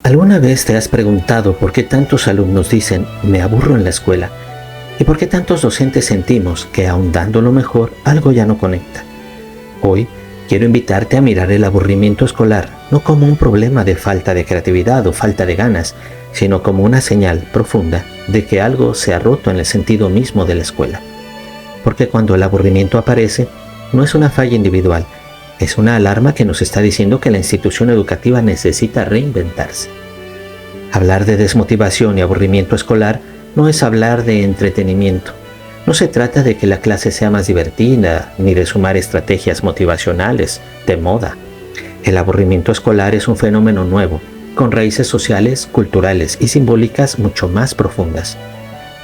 ¿Alguna vez te has preguntado por qué tantos alumnos dicen me aburro en la escuela? ¿Y por qué tantos docentes sentimos que, aun dando lo mejor, algo ya no conecta? Hoy quiero invitarte a mirar el aburrimiento escolar no como un problema de falta de creatividad o falta de ganas, sino como una señal profunda de que algo se ha roto en el sentido mismo de la escuela. Porque cuando el aburrimiento aparece, no es una falla individual, es una alarma que nos está diciendo que la institución educativa necesita reinventarse. Hablar de desmotivación y aburrimiento escolar no es hablar de entretenimiento. No se trata de que la clase sea más divertida, ni de sumar estrategias motivacionales de moda. El aburrimiento escolar es un fenómeno nuevo, con raíces sociales, culturales y simbólicas mucho más profundas.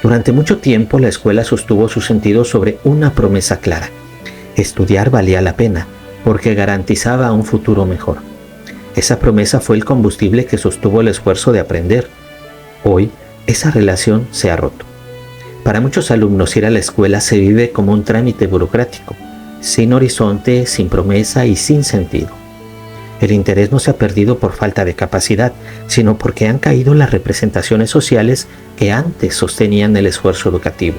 Durante mucho tiempo la escuela sostuvo su sentido sobre una promesa clara. Estudiar valía la pena, porque garantizaba un futuro mejor. Esa promesa fue el combustible que sostuvo el esfuerzo de aprender. Hoy, esa relación se ha roto. Para muchos alumnos ir a la escuela se vive como un trámite burocrático, sin horizonte, sin promesa y sin sentido. El interés no se ha perdido por falta de capacidad, sino porque han caído las representaciones sociales que antes sostenían el esfuerzo educativo.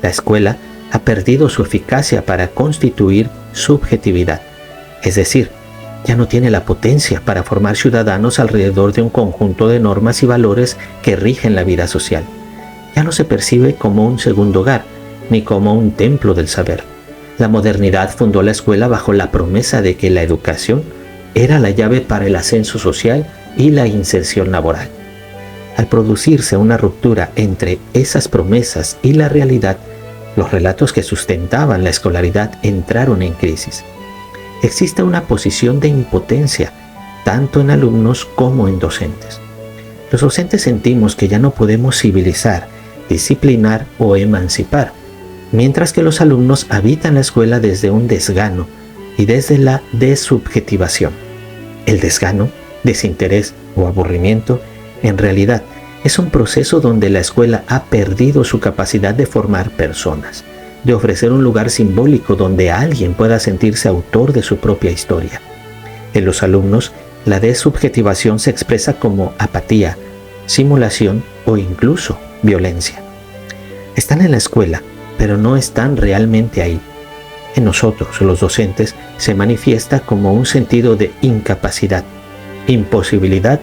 La escuela ha perdido su eficacia para constituir subjetividad, es decir, ya no tiene la potencia para formar ciudadanos alrededor de un conjunto de normas y valores que rigen la vida social. Ya no se percibe como un segundo hogar, ni como un templo del saber. La modernidad fundó la escuela bajo la promesa de que la educación era la llave para el ascenso social y la inserción laboral. Al producirse una ruptura entre esas promesas y la realidad, los relatos que sustentaban la escolaridad entraron en crisis. Existe una posición de impotencia, tanto en alumnos como en docentes. Los docentes sentimos que ya no podemos civilizar, disciplinar o emancipar, mientras que los alumnos habitan la escuela desde un desgano y desde la desubjetivación. El desgano, desinterés o aburrimiento, en realidad, es un proceso donde la escuela ha perdido su capacidad de formar personas, de ofrecer un lugar simbólico donde alguien pueda sentirse autor de su propia historia. En los alumnos, la desubjetivación se expresa como apatía, simulación o incluso violencia. Están en la escuela, pero no están realmente ahí. En nosotros, los docentes, se manifiesta como un sentido de incapacidad, imposibilidad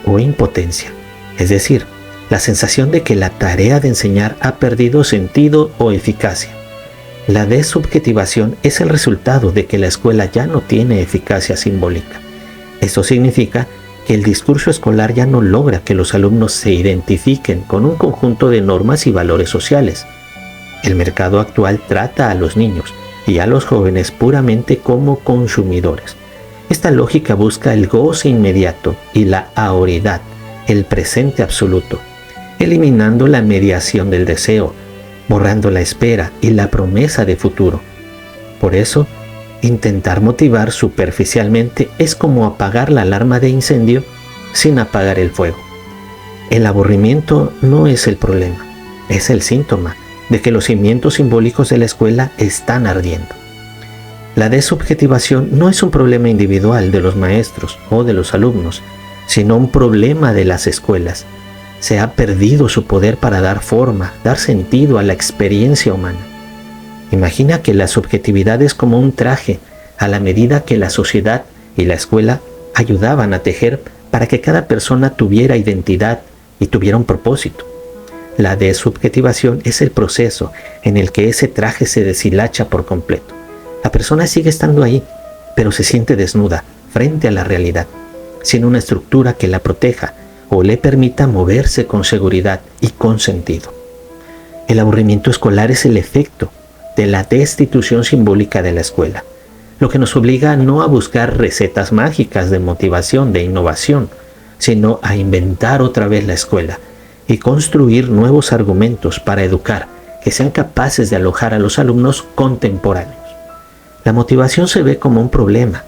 o impotencia. Es decir, la sensación de que la tarea de enseñar ha perdido sentido o eficacia. La desubjetivación es el resultado de que la escuela ya no tiene eficacia simbólica. Esto significa que el discurso escolar ya no logra que los alumnos se identifiquen con un conjunto de normas y valores sociales. El mercado actual trata a los niños y a los jóvenes puramente como consumidores. Esta lógica busca el goce inmediato y la ahoridad, el presente absoluto, eliminando la mediación del deseo, borrando la espera y la promesa de futuro. Por eso, intentar motivar superficialmente es como apagar la alarma de incendio sin apagar el fuego. El aburrimiento no es el problema, es el síntoma de que los cimientos simbólicos de la escuela están ardiendo. La desubjetivación no es un problema individual de los maestros o de los alumnos, sino un problema de las escuelas. Se ha perdido su poder para dar forma, dar sentido a la experiencia humana. Imagina que la subjetividad es como un traje a la medida que la sociedad y la escuela ayudaban a tejer para que cada persona tuviera identidad y tuviera un propósito. La desubjetivación es el proceso en el que ese traje se deshilacha por completo. La persona sigue estando ahí, pero se siente desnuda frente a la realidad, sin una estructura que la proteja o le permita moverse con seguridad y con sentido. El aburrimiento escolar es el efecto de la destitución simbólica de la escuela, lo que nos obliga no a buscar recetas mágicas de motivación, de innovación, sino a inventar otra vez la escuela y construir nuevos argumentos para educar que sean capaces de alojar a los alumnos contemporáneos. La motivación se ve como un problema,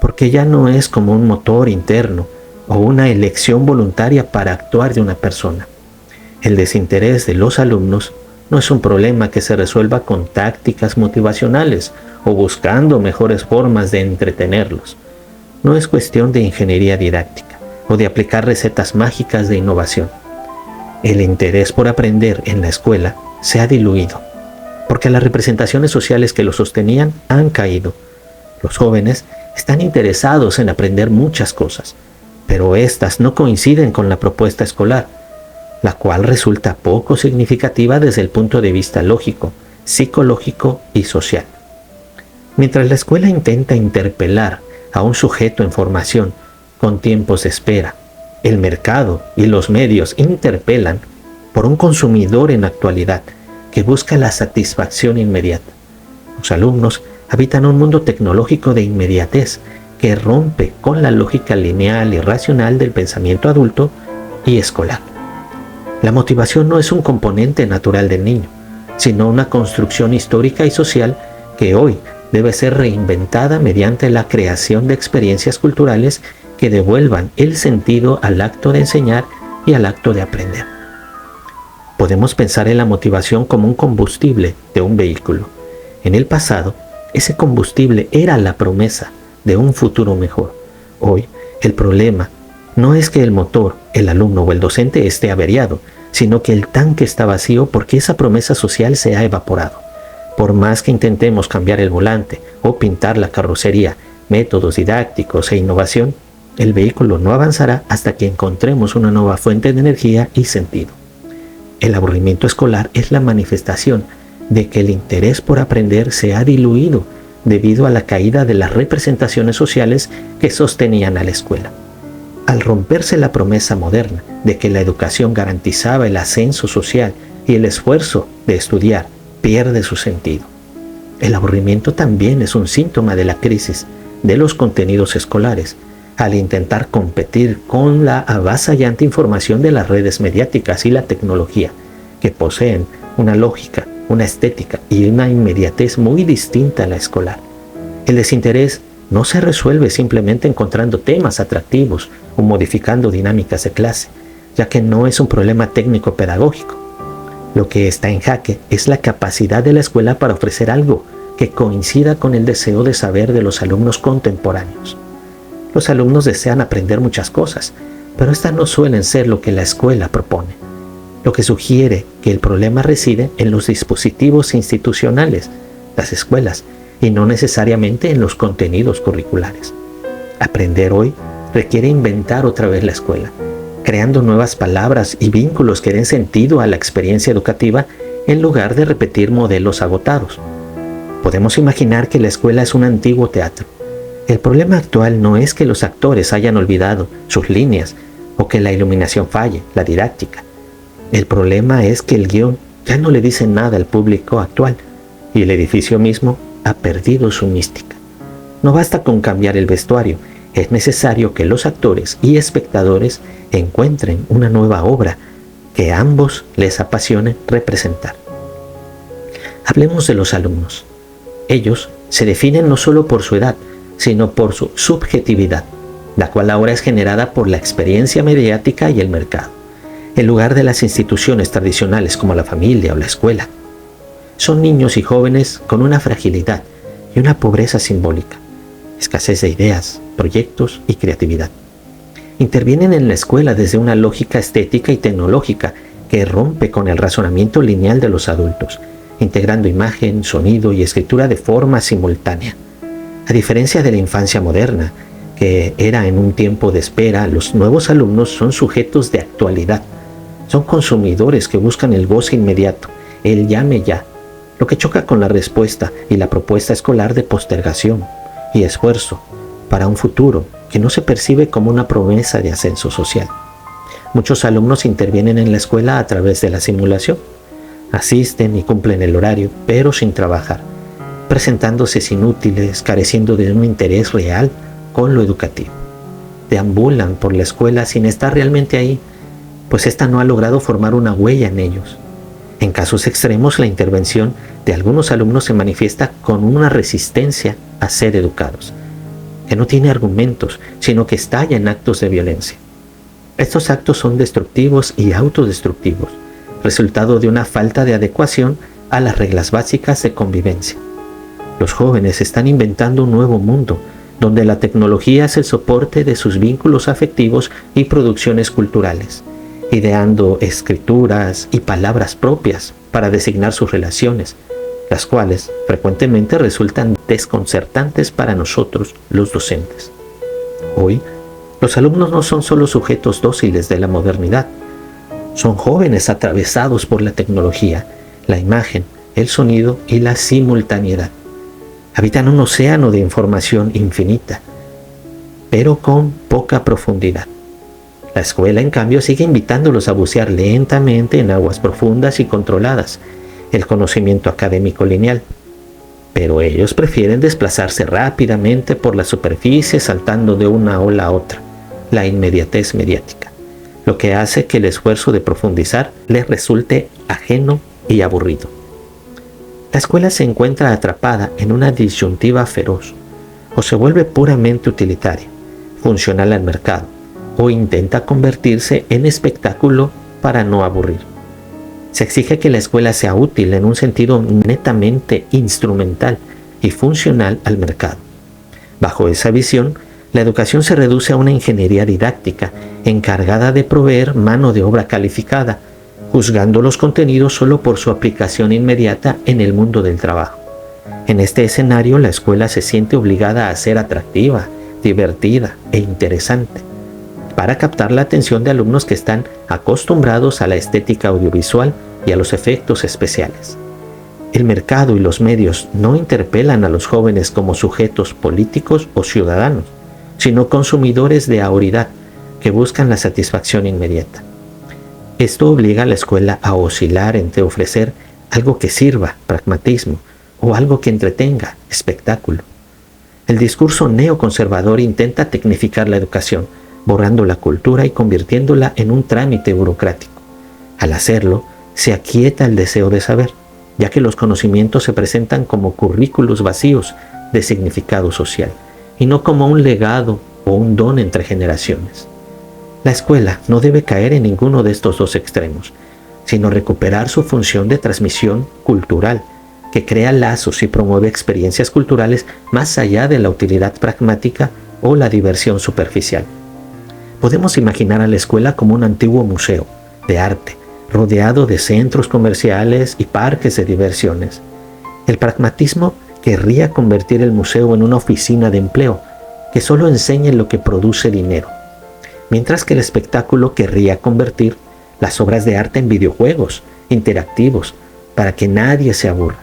porque ya no es como un motor interno o una elección voluntaria para actuar de una persona. El desinterés de los alumnos no es un problema que se resuelva con tácticas motivacionales o buscando mejores formas de entretenerlos. No es cuestión de ingeniería didáctica o de aplicar recetas mágicas de innovación. El interés por aprender en la escuela se ha diluido, porque las representaciones sociales que lo sostenían han caído. Los jóvenes están interesados en aprender muchas cosas, pero estas no coinciden con la propuesta escolar, la cual resulta poco significativa desde el punto de vista lógico, psicológico y social. Mientras la escuela intenta interpelar a un sujeto en formación con tiempos de espera, el mercado y los medios interpelan por un consumidor en actualidad que busca la satisfacción inmediata. Los alumnos habitan un mundo tecnológico de inmediatez que rompe con la lógica lineal y racional del pensamiento adulto y escolar. La motivación no es un componente natural del niño, sino una construcción histórica y social que hoy debe ser reinventada mediante la creación de experiencias culturales que devuelvan el sentido al acto de enseñar y al acto de aprender. Podemos pensar en la motivación como un combustible de un vehículo. En el pasado, ese combustible era la promesa de un futuro mejor. Hoy, el problema no es que el motor, el alumno o el docente esté averiado, sino que el tanque está vacío porque esa promesa social se ha evaporado. Por más que intentemos cambiar el volante o pintar la carrocería, métodos didácticos e innovación, el vehículo no avanzará hasta que encontremos una nueva fuente de energía y sentido. El aburrimiento escolar es la manifestación de que el interés por aprender se ha diluido debido a la caída de las representaciones sociales que sostenían a la escuela. Al romperse la promesa moderna de que la educación garantizaba el ascenso social y el esfuerzo de estudiar pierde su sentido. El aburrimiento también es un síntoma de la crisis de los contenidos escolares, al intentar competir con la avasallante información de las redes mediáticas y la tecnología, que poseen una lógica, una estética y una inmediatez muy distinta a la escolar. El desinterés no se resuelve simplemente encontrando temas atractivos o modificando dinámicas de clase, ya que no es un problema técnico-pedagógico. Lo que está en jaque es la capacidad de la escuela para ofrecer algo que coincida con el deseo de saber de los alumnos contemporáneos. Los alumnos desean aprender muchas cosas, pero estas no suelen ser lo que la escuela propone, lo que sugiere que el problema reside en los dispositivos institucionales, las escuelas, y no necesariamente en los contenidos curriculares. Aprender hoy requiere inventar otra vez la escuela, creando nuevas palabras y vínculos que den sentido a la experiencia educativa en lugar de repetir modelos agotados. Podemos imaginar que la escuela es un antiguo teatro. El problema actual no es que los actores hayan olvidado sus líneas o que la iluminación falle, la didáctica. El problema es que el guión ya no le dice nada al público actual y el edificio mismo ha perdido su mística. No basta con cambiar el vestuario, es necesario que los actores y espectadores encuentren una nueva obra que a ambos les apasione representar. Hablemos de los alumnos. Ellos se definen no solo por su edad, sino por su subjetividad, la cual ahora es generada por la experiencia mediática y el mercado, en lugar de las instituciones tradicionales como la familia o la escuela. Son niños y jóvenes con una fragilidad y una pobreza simbólica, escasez de ideas, proyectos y creatividad. Intervienen en la escuela desde una lógica estética y tecnológica que rompe con el razonamiento lineal de los adultos, integrando imagen, sonido y escritura de forma simultánea. A diferencia de la infancia moderna, que era en un tiempo de espera, los nuevos alumnos son sujetos de actualidad. Son consumidores que buscan el goce inmediato, el llame ya, lo que choca con la respuesta y la propuesta escolar de postergación y esfuerzo para un futuro que no se percibe como una promesa de ascenso social. Muchos alumnos intervienen en la escuela a través de la simulación. Asisten y cumplen el horario, pero sin trabajar, presentándose inútiles, careciendo de un interés real con lo educativo. Deambulan por la escuela sin estar realmente ahí, pues ésta no ha logrado formar una huella en ellos. En casos extremos, la intervención de algunos alumnos se manifiesta con una resistencia a ser educados, que no tiene argumentos, sino que estalla en actos de violencia. Estos actos son destructivos y autodestructivos, resultado de una falta de adecuación a las reglas básicas de convivencia. Los jóvenes están inventando un nuevo mundo donde la tecnología es el soporte de sus vínculos afectivos y producciones culturales, ideando escrituras y palabras propias para designar sus relaciones, las cuales frecuentemente resultan desconcertantes para nosotros, los docentes. Hoy, los alumnos no son solo sujetos dóciles de la modernidad, son jóvenes atravesados por la tecnología, la imagen, el sonido y la simultaneidad. Habitan un océano de información infinita, pero con poca profundidad. La escuela, en cambio, sigue invitándolos a bucear lentamente en aguas profundas y controladas, el conocimiento académico lineal. Pero ellos prefieren desplazarse rápidamente por la superficie, saltando de una ola a otra, la inmediatez mediática, lo que hace que el esfuerzo de profundizar les resulte ajeno y aburrido. La escuela se encuentra atrapada en una disyuntiva feroz: o se vuelve puramente utilitaria, funcional al mercado, o intenta convertirse en espectáculo para no aburrir. Se exige que la escuela sea útil en un sentido netamente instrumental y funcional al mercado. Bajo esa visión, la educación se reduce a una ingeniería didáctica encargada de proveer mano de obra calificada, juzgando los contenidos solo por su aplicación inmediata en el mundo del trabajo. En este escenario, la escuela se siente obligada a ser atractiva, divertida e interesante, para captar la atención de alumnos que están acostumbrados a la estética audiovisual y a los efectos especiales. El mercado y los medios no interpelan a los jóvenes como sujetos políticos o ciudadanos, sino consumidores de autoridad que buscan la satisfacción inmediata. Esto obliga a la escuela a oscilar entre ofrecer algo que sirva, pragmatismo, o algo que entretenga, espectáculo. El discurso neoconservador intenta tecnificar la educación, borrando la cultura y convirtiéndola en un trámite burocrático. Al hacerlo, se aquieta el deseo de saber, ya que los conocimientos se presentan como currículos vacíos de significado social, y no como un legado o un don entre generaciones. La escuela no debe caer en ninguno de estos dos extremos, sino recuperar su función de transmisión cultural, que crea lazos y promueve experiencias culturales más allá de la utilidad pragmática o la diversión superficial. Podemos imaginar a la escuela como un antiguo museo de arte, rodeado de centros comerciales y parques de diversiones. El pragmatismo querría convertir el museo en una oficina de empleo que solo enseñe lo que produce dinero, mientras que el espectáculo querría convertir las obras de arte en videojuegos interactivos para que nadie se aburra.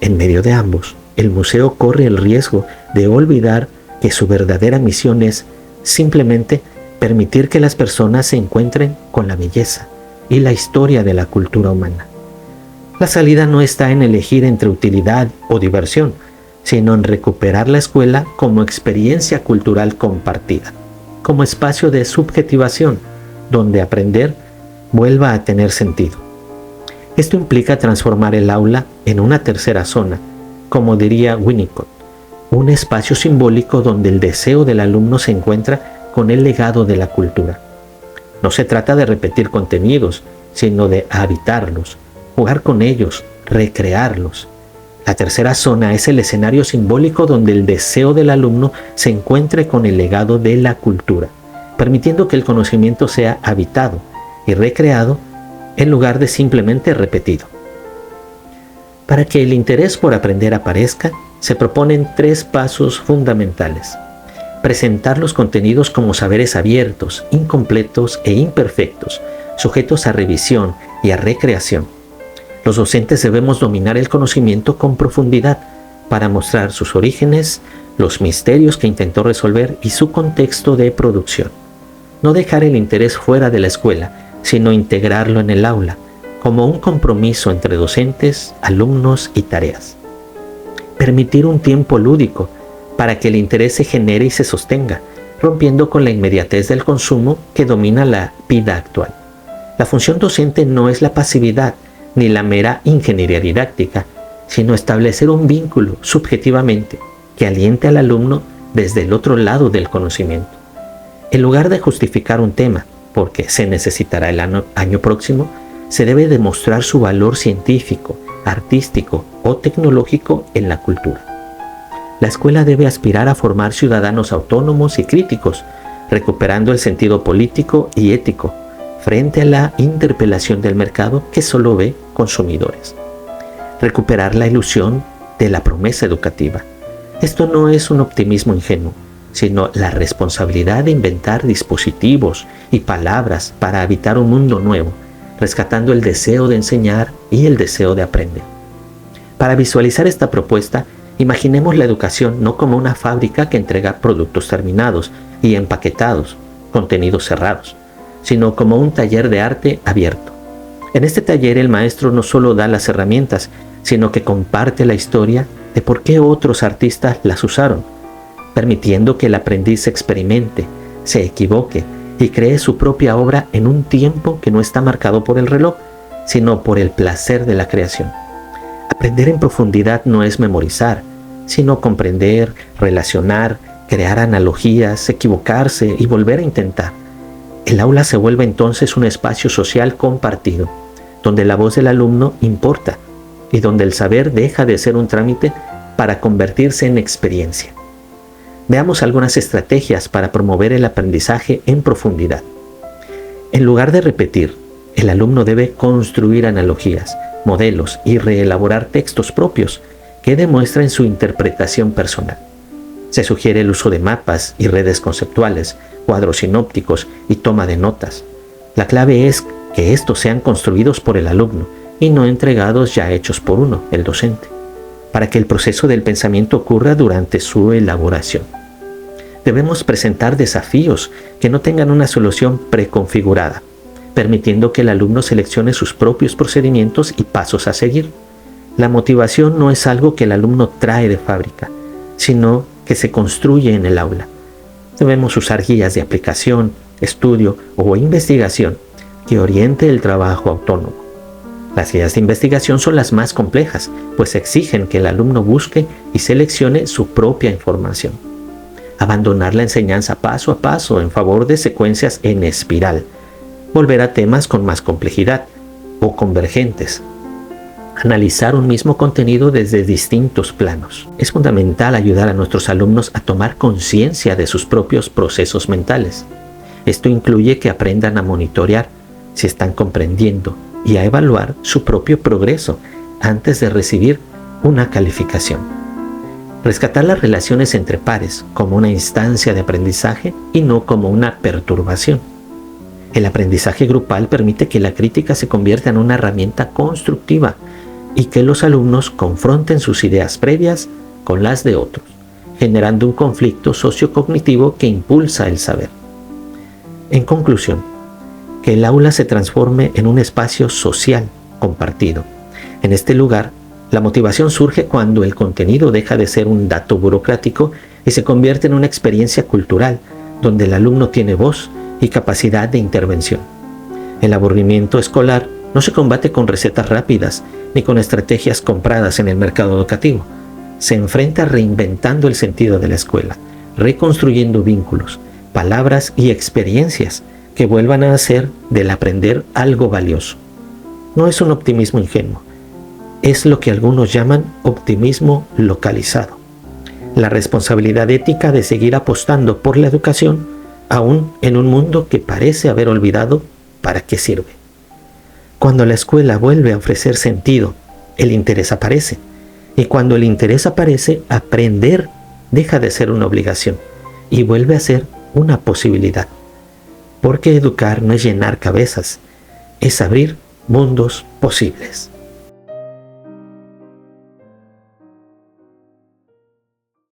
En medio de ambos, el museo corre el riesgo de olvidar que su verdadera misión es simplemente permitir que las personas se encuentren con la belleza y la historia de la cultura humana. La salida no está en elegir entre utilidad o diversión, sino en recuperar la escuela como experiencia cultural compartida, como espacio de subjetivación, donde aprender vuelva a tener sentido. Esto implica transformar el aula en una tercera zona, como diría Winnicott, un espacio simbólico donde el deseo del alumno se encuentra con el legado de la cultura. No se trata de repetir contenidos, sino de habitarlos, jugar con ellos, recrearlos. La tercera zona es el escenario simbólico donde el deseo del alumno se encuentre con el legado de la cultura, permitiendo que el conocimiento sea habitado y recreado en lugar de simplemente repetido. Para que el interés por aprender aparezca, se proponen 3 pasos fundamentales. Presentar los contenidos como saberes abiertos, incompletos e imperfectos, sujetos a revisión y a recreación. Los docentes debemos dominar el conocimiento con profundidad para mostrar sus orígenes, los misterios que intentó resolver y su contexto de producción. No dejar el interés fuera de la escuela, sino integrarlo en el aula, como un compromiso entre docentes, alumnos y tareas. Permitir un tiempo lúdico para que el interés se genere y se sostenga, rompiendo con la inmediatez del consumo que domina la vida actual. La función docente no es la pasividad ni la mera ingeniería didáctica, sino establecer un vínculo subjetivamente que aliente al alumno desde el otro lado del conocimiento. En lugar de justificar un tema, porque se necesitará el año próximo, se debe demostrar su valor científico, artístico o tecnológico en la cultura. La escuela debe aspirar a formar ciudadanos autónomos y críticos, recuperando el sentido político y ético frente a la interpelación del mercado que solo ve consumidores. Recuperar la ilusión de la promesa educativa. Esto no es un optimismo ingenuo, sino la responsabilidad de inventar dispositivos y palabras para habitar un mundo nuevo, rescatando el deseo de enseñar y el deseo de aprender. Para visualizar esta propuesta, imaginemos la educación no como una fábrica que entrega productos terminados y empaquetados, contenidos cerrados, sino como un taller de arte abierto. En este taller el maestro no solo da las herramientas, sino que comparte la historia de por qué otros artistas las usaron, permitiendo que el aprendiz experimente, se equivoque y cree su propia obra en un tiempo que no está marcado por el reloj, sino por el placer de la creación. Aprender en profundidad no es memorizar, sino comprender, relacionar, crear analogías, equivocarse y volver a intentar. El aula se vuelve entonces un espacio social compartido, donde la voz del alumno importa y donde el saber deja de ser un trámite para convertirse en experiencia. Veamos algunas estrategias para promover el aprendizaje en profundidad. En lugar de repetir, el alumno debe construir analogías, modelos y reelaborar textos propios que demuestren su interpretación personal. Se sugiere el uso de mapas y redes conceptuales, cuadros sinópticos y toma de notas. La clave es que estos sean construidos por el alumno y no entregados ya hechos por uno, el docente, para que el proceso del pensamiento ocurra durante su elaboración. Debemos presentar desafíos que no tengan una solución preconfigurada, permitiendo que el alumno seleccione sus propios procedimientos y pasos a seguir. La motivación no es algo que el alumno trae de fábrica, sino que se construye en el aula. Debemos usar guías de aplicación, estudio o investigación que oriente el trabajo autónomo. Las guías de investigación son las más complejas, pues exigen que el alumno busque y seleccione su propia información. Abandonar la enseñanza paso a paso en favor de secuencias en espiral. Volver a temas con más complejidad o convergentes. Analizar un mismo contenido desde distintos planos. Es fundamental ayudar a nuestros alumnos a tomar conciencia de sus propios procesos mentales. Esto incluye que aprendan a monitorear si están comprendiendo y a evaluar su propio progreso antes de recibir una calificación. Rescatar las relaciones entre pares como una instancia de aprendizaje y no como una perturbación. El aprendizaje grupal permite que la crítica se convierta en una herramienta constructiva y que los alumnos confronten sus ideas previas con las de otros, generando un conflicto sociocognitivo que impulsa el saber. En conclusión, que el aula se transforme en un espacio social compartido. En este lugar, la motivación surge cuando el contenido deja de ser un dato burocrático y se convierte en una experiencia cultural, donde el alumno tiene voz y capacidad de intervención. El aburrimiento escolar no se combate con recetas rápidas ni con estrategias compradas en el mercado educativo. Se enfrenta reinventando el sentido de la escuela, reconstruyendo vínculos, palabras y experiencias que vuelvan a hacer del aprender algo valioso. No es un optimismo ingenuo, es lo que algunos llaman optimismo localizado. La responsabilidad ética de seguir apostando por la educación, aún en un mundo que parece haber olvidado para qué sirve. Cuando la escuela vuelve a ofrecer sentido, el interés aparece. Y cuando el interés aparece, aprender deja de ser una obligación y vuelve a ser una posibilidad. Porque educar no es llenar cabezas, es abrir mundos posibles.